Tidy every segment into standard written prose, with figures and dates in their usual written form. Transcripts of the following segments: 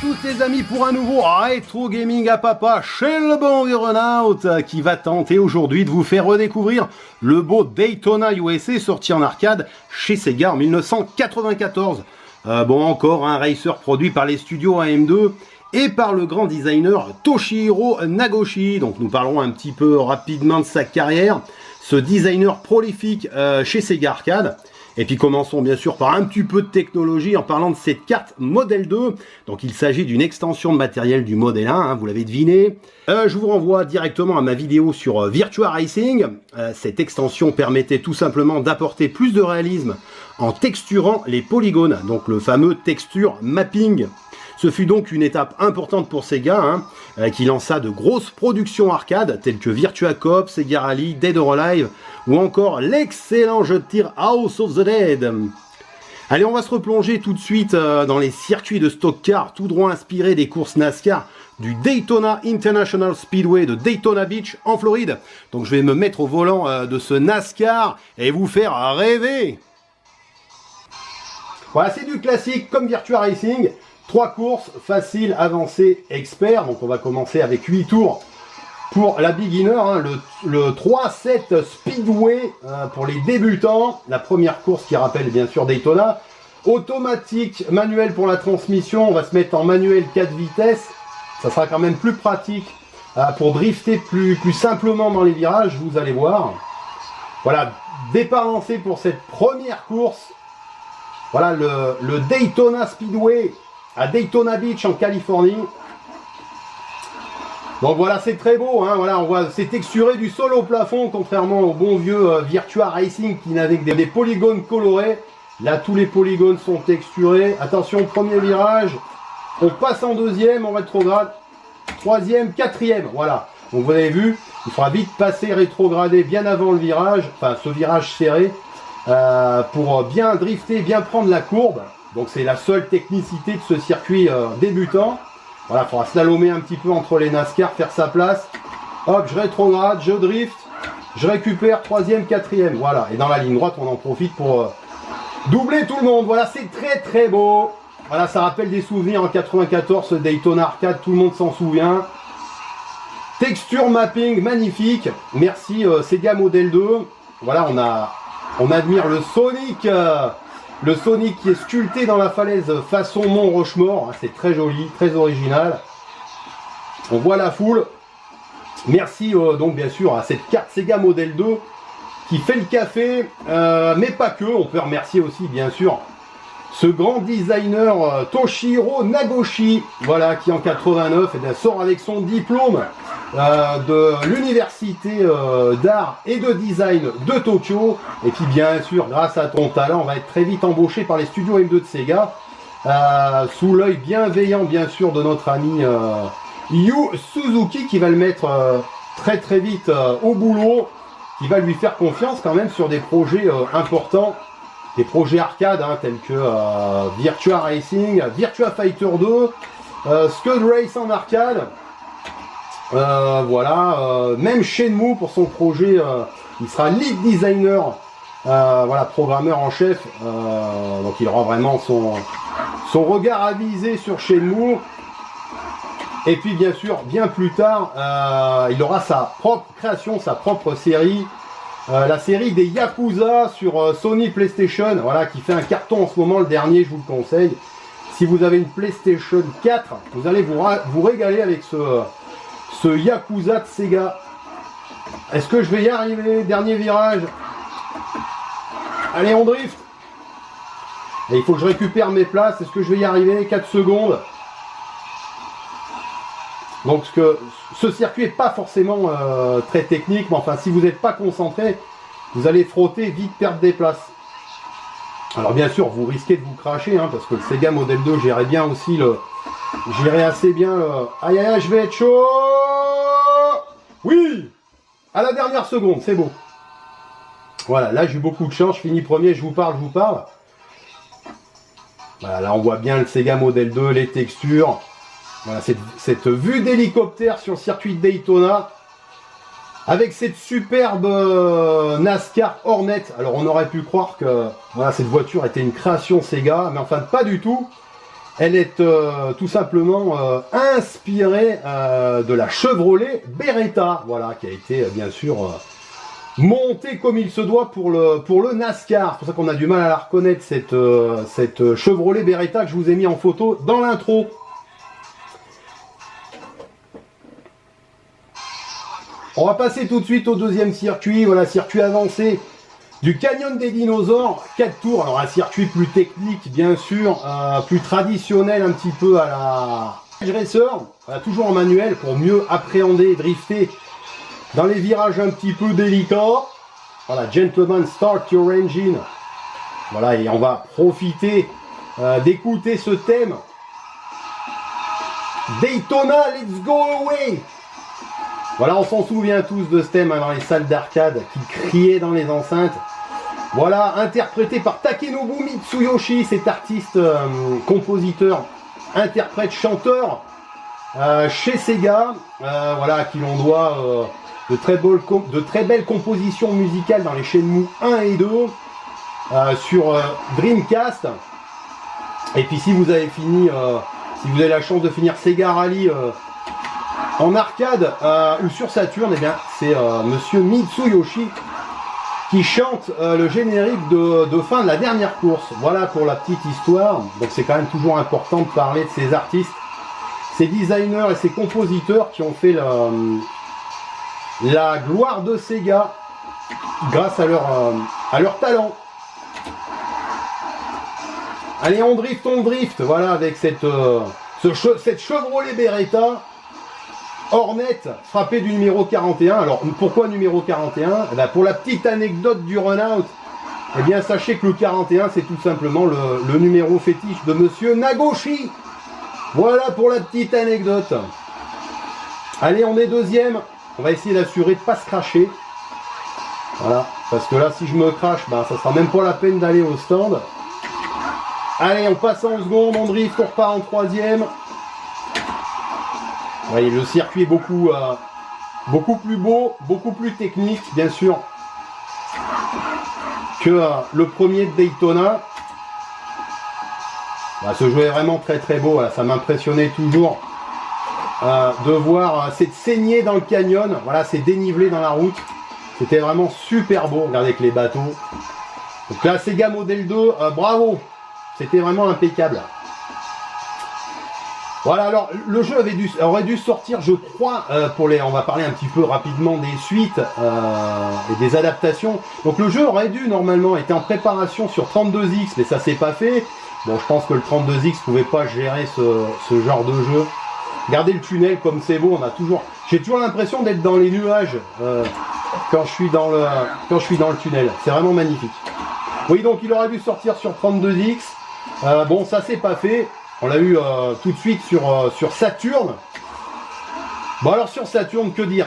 Tous les amis pour un nouveau Rétro Gaming à Papa chez le bon Aeronaut qui va tenter aujourd'hui de vous faire redécouvrir le beau Daytona USA sorti en arcade chez Sega en 1994. Bon, encore un racer produit par les studios AM2 et par le grand designer Toshihiro Nagoshi. Donc nous parlerons un petit peu rapidement de sa carrière, ce designer prolifique chez Sega Arcade. Et puis commençons bien sûr par un petit peu de technologie en parlant de cette carte Model 2. Donc il s'agit d'une extension de matériel du Model 1, hein, vous l'avez deviné. Je vous renvoie directement à ma vidéo sur Virtua Racing. Cette extension permettait tout simplement d'apporter plus de réalisme en texturant les polygones, donc le fameux texture mapping. Ce fut donc une étape importante pour Sega, qui lança de grosses productions arcade telles que Virtua Cop, Sega Rally, Dead or Alive ou encore l'excellent jeu de tir House of the Dead. Allez, on va se replonger tout de suite dans les circuits de stock car tout droit inspirés des courses NASCAR du Daytona International Speedway de Daytona Beach en Floride. Donc je vais me mettre au volant de ce NASCAR et vous faire rêver. Voilà, c'est du classique comme Virtua Racing. 3 courses, facile, avancé, expert. Donc on va commencer avec 8 tours pour la beginner, hein, le 3-7 Speedway pour les débutants. La première course qui rappelle bien sûr Daytona. Automatique, manuel pour la transmission. On va se mettre en manuel 4 vitesses. Ça sera quand même plus pratique pour drifter plus simplement dans les virages, vous allez voir. Voilà, départ lancé pour cette première course. Voilà le Daytona Speedway à Daytona Beach en Californie. Donc voilà, c'est très beau, hein, voilà, on voit, c'est texturé du sol au plafond, contrairement au bon vieux Virtua Racing qui n'avait que des polygones colorés. Là, tous les polygones sont texturés. Attention, premier virage, on passe en deuxième, en rétrograde, troisième, quatrième, voilà. Donc vous avez vu, il faudra vite passer rétrogradé bien avant le virage, enfin ce virage serré, pour bien drifter, bien prendre la courbe. Donc c'est la seule technicité de ce circuit débutant. Voilà, il faudra slalomer un petit peu entre les NASCAR, faire sa place. Hop, je rétrograde, je drift, je récupère, troisième, quatrième. Voilà, et dans la ligne droite, on en profite pour doubler tout le monde. Voilà, c'est très très beau. Voilà, ça rappelle des souvenirs en 94, ce Daytona Arcade, tout le monde s'en souvient. Texture mapping magnifique. Merci Sega Model 2. Voilà, on admire le Sonic. Le Sonic qui est sculpté dans la falaise façon Mont Rochemort, c'est très joli, très original. On voit la foule. Merci donc bien sûr à cette carte Sega Model 2 qui fait le café, mais pas que. On peut remercier aussi bien sûr ce grand designer Toshihiro Nagoshi, voilà, qui en 89 sort avec son diplôme de l'université d'art et de design de Tokyo. Et puis bien sûr, grâce à ton talent, on va être très vite embauché par les studios M2 de Sega, sous l'œil bienveillant bien sûr de notre ami Yu Suzuki, qui va le mettre très très vite au boulot, qui va lui faire confiance quand même sur des projets importants. Des projets arcade, hein, tels que Virtua Racing, Virtua Fighter 2, Scud Race en arcade. Voilà, même Shenmue pour son projet, il sera lead designer, voilà, programmeur en chef. Donc il aura vraiment son regard avisé sur Shenmue. Et puis bien sûr, bien plus tard, il aura sa propre création, sa propre série. La série des Yakuza sur Sony PlayStation, voilà, qui fait un carton en ce moment, le dernier, je vous le conseille. Si vous avez une PlayStation 4, vous allez vous régaler avec ce Yakuza de Sega. Est-ce que je vais y arriver? Dernier virage. Allez, on drift. Et il faut que je récupère mes places. Est-ce que je vais y arriver? 4 secondes. Donc ce circuit n'est pas forcément très technique, mais enfin si vous n'êtes pas concentré, vous allez frotter, vite perdre des places. Alors bien sûr, vous risquez de vous cracher, hein, parce que le Sega Model 2 gérait bien aussi J'irai assez bien. Aïe aïe aïe, je vais être chaud. Oui. À la dernière seconde, c'est beau. Voilà, là j'ai eu beaucoup de chance, je finis premier, je vous parle. Voilà, là on voit bien le Sega Model 2, les textures. Voilà, cette vue d'hélicoptère sur le circuit de Daytona. Avec cette superbe NASCAR Hornet. Alors on aurait pu croire que voilà, cette voiture était une création Sega, mais enfin pas du tout. Elle est tout simplement inspirée de la Chevrolet Beretta, voilà, qui a été bien sûr montée comme il se doit pour le NASCAR. C'est pour ça qu'on a du mal à la reconnaître, cette Chevrolet Beretta que je vous ai mis en photo dans l'intro. On va passer tout de suite au deuxième circuit, voilà, circuit avancé du Canyon des Dinosaures, 4 tours. Alors un circuit plus technique bien sûr, plus traditionnel un petit peu à la Ridge Racer, voilà, toujours en manuel pour mieux appréhender et drifter dans les virages un petit peu délicats. Voilà, Gentleman, start your engine. Voilà, et on va profiter d'écouter ce thème. Daytona, let's go away. Voilà, on s'en souvient tous de ce thème dans les salles d'arcade qui criait dans les enceintes. Voilà, interprété par Takenobu Mitsuyoshi, cet artiste, compositeur, interprète, chanteur chez Sega. Voilà, à qui l'on doit de très belles compositions musicales dans les Shenmue 1 et 2 sur Dreamcast. Et puis si vous avez fini, si vous avez la chance de finir Sega Rally en arcade ou sur Saturn, eh bien c'est Monsieur Mitsuyoshi qui chante le générique de fin de la dernière course. Voilà pour la petite histoire. Donc c'est quand même toujours important de parler de ces artistes, ces designers et ces compositeurs qui ont fait la gloire de Sega grâce à leur talent. Allez, on drift, voilà, avec cette Chevrolet Beretta Hornet frappé du numéro 41. Alors pourquoi numéro 41? Eh bien, pour la petite anecdote du run-out, eh bien sachez que le 41 c'est tout simplement le numéro fétiche de Monsieur Nagoshi. Voilà pour la petite anecdote. Allez, on est deuxième. On va essayer d'assurer de ne pas se cracher. Voilà, parce que là si je me crache, ben, ça sera même pas la peine d'aller au stand. Allez, on passe en seconde, on drift, on repart en troisième. Vous voyez, le circuit est beaucoup plus beau, beaucoup plus technique, bien sûr, que le premier de Daytona. Bah, ce jeu est vraiment très très beau, voilà, ça m'impressionnait toujours de voir cette saignée dans le canyon, voilà, c'est dénivelé dans la route. C'était vraiment super beau, regardez avec les bateaux. Donc là, Sega Model 2, bravo, c'était vraiment impeccable. Voilà, alors le jeu aurait dû sortir, je crois, on va parler un petit peu rapidement des suites et des adaptations. Donc le jeu aurait dû normalement être en préparation sur 32X, mais ça s'est pas fait. Bon, je pense que le 32X pouvait pas gérer ce genre de jeu. Regardez le tunnel comme c'est beau, j'ai toujours l'impression d'être dans les nuages quand je suis dans le tunnel. C'est vraiment magnifique. Oui, donc il aurait dû sortir sur 32X. Bon, ça s'est pas fait. On l'a eu tout de suite sur Saturn. Bon, alors sur Saturn, que dire?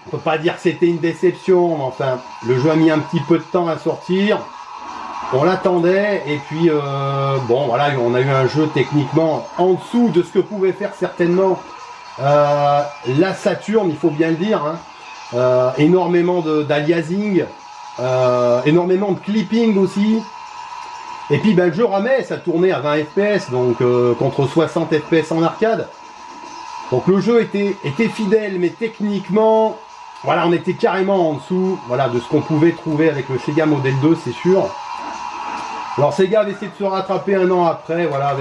On peut pas dire que c'était une déception, mais enfin, le jeu a mis un petit peu de temps à sortir. On l'attendait, et puis bon, voilà, on a eu un jeu techniquement en dessous de ce que pouvait faire certainement la Saturn, il faut bien le dire. Hein. Énormément d'aliasing, énormément de clipping aussi. Et puis ben, le jeu ramait, ça tournait à 20 fps, donc contre 60 fps en arcade. Donc le jeu était fidèle, mais techniquement, voilà, on était carrément en dessous, voilà, de ce qu'on pouvait trouver avec le Sega Model 2, c'est sûr. Alors Sega avait essayé de se rattraper un an après, voilà,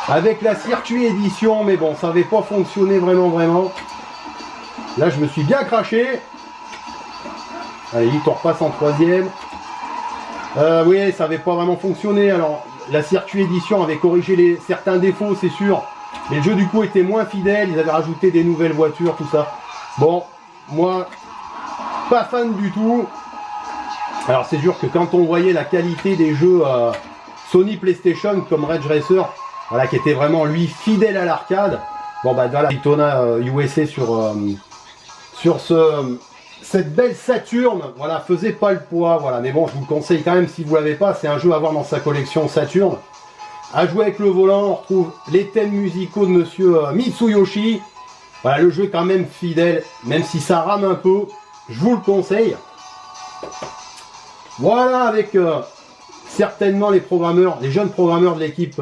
avec la circuit édition, mais bon, ça n'avait pas fonctionné vraiment. Là, je me suis bien craché. Allez, vite, on repasse en troisième. Oui, ça n'avait pas vraiment fonctionné. Alors, la circuit édition avait corrigé certains défauts, c'est sûr. Mais le jeu, du coup, était moins fidèle. Ils avaient rajouté des nouvelles voitures, tout ça. Bon, moi, pas fan du tout. Alors, c'est sûr que quand on voyait la qualité des jeux Sony PlayStation comme Ridge Racer, voilà, qui était vraiment lui fidèle à l'arcade. Bon bah voilà, Daytona USA sur cette belle Saturn, voilà, faisait pas le poids, voilà, mais bon, je vous le conseille quand même si vous l'avez pas, c'est un jeu à avoir dans sa collection Saturn. À jouer avec le volant, on retrouve les thèmes musicaux de monsieur Mitsuyoshi. Voilà, le jeu est quand même fidèle, même si ça rame un peu, je vous le conseille. Voilà, avec certainement les programmeurs, les jeunes programmeurs de l'équipe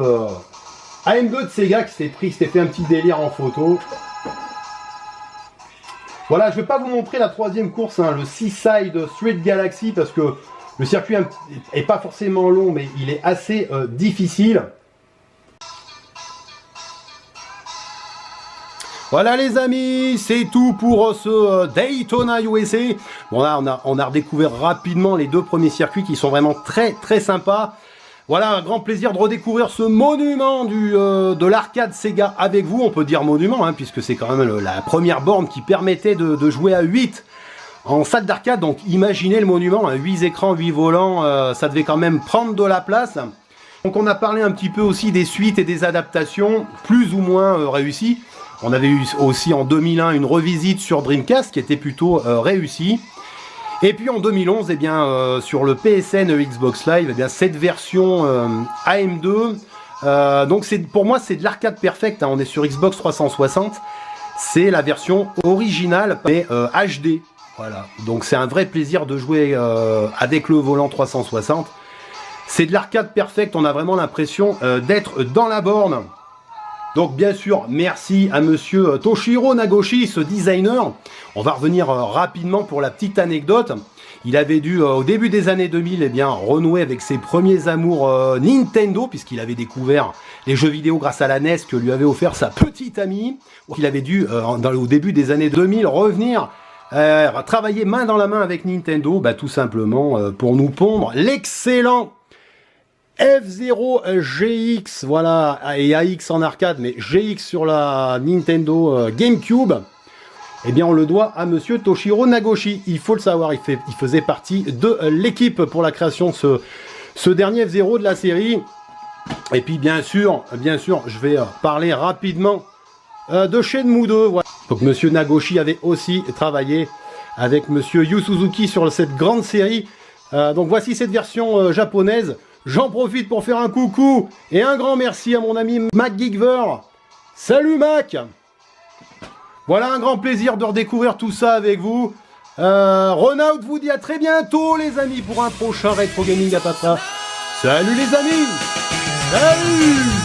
AM2 de Sega qui s'était fait un petit délire en photo. Voilà, je ne vais pas vous montrer la troisième course, hein, le Seaside Street Galaxy, parce que le circuit est pas forcément long, mais il est assez difficile. Voilà les amis, c'est tout pour ce Daytona USA. Bon là, on a redécouvert rapidement les deux premiers circuits qui sont vraiment très sympas. Voilà, un grand plaisir de redécouvrir ce monument de l'arcade Sega avec vous. On peut dire monument, hein, puisque c'est quand même la première borne qui permettait de jouer à 8 en salle d'arcade. Donc imaginez le monument, hein, 8 écrans, 8 volants, ça devait quand même prendre de la place. Donc on a parlé un petit peu aussi des suites et des adaptations, plus ou moins réussies. On avait eu aussi en 2001 une revisite sur Dreamcast qui était plutôt réussie. Et puis en 2011, eh bien, sur le PSN Xbox Live, eh bien, cette version AM2, donc pour moi c'est de l'arcade perfect, hein, on est sur Xbox 360, c'est la version originale, mais HD. Voilà, donc c'est un vrai plaisir de jouer avec le volant 360. C'est de l'arcade perfect, on a vraiment l'impression d'être dans la borne. Donc bien sûr, merci à monsieur Toshiro Nagoshi, ce designer. On va revenir rapidement pour la petite anecdote. Il avait dû, au début des années 2000, eh bien, renouer avec ses premiers amours Nintendo, puisqu'il avait découvert les jeux vidéo grâce à la NES que lui avait offert sa petite amie. Il avait dû, au début des années 2000, revenir travailler main dans la main avec Nintendo, bah, tout simplement pour nous pondre l'excellent F-Zero GX, voilà, et AX en arcade, mais GX sur la Nintendo GameCube. Eh bien, on le doit à monsieur Toshiro Nagoshi. Il faut le savoir, il faisait partie de l'équipe pour la création de ce dernier F-Zero de la série. Et puis, bien sûr, je vais parler rapidement de Shenmue 2. Voilà. Donc, monsieur Nagoshi avait aussi travaillé avec monsieur Yu Suzuki sur cette grande série. Donc, voici cette version japonaise. J'en profite pour faire un coucou et un grand merci à mon ami Mac Geekver. Salut Mac! Voilà, un grand plaisir de redécouvrir tout ça avec vous. Renaud vous dit à très bientôt les amis pour un prochain Retro Gaming à Papa. Salut les amis! Salut!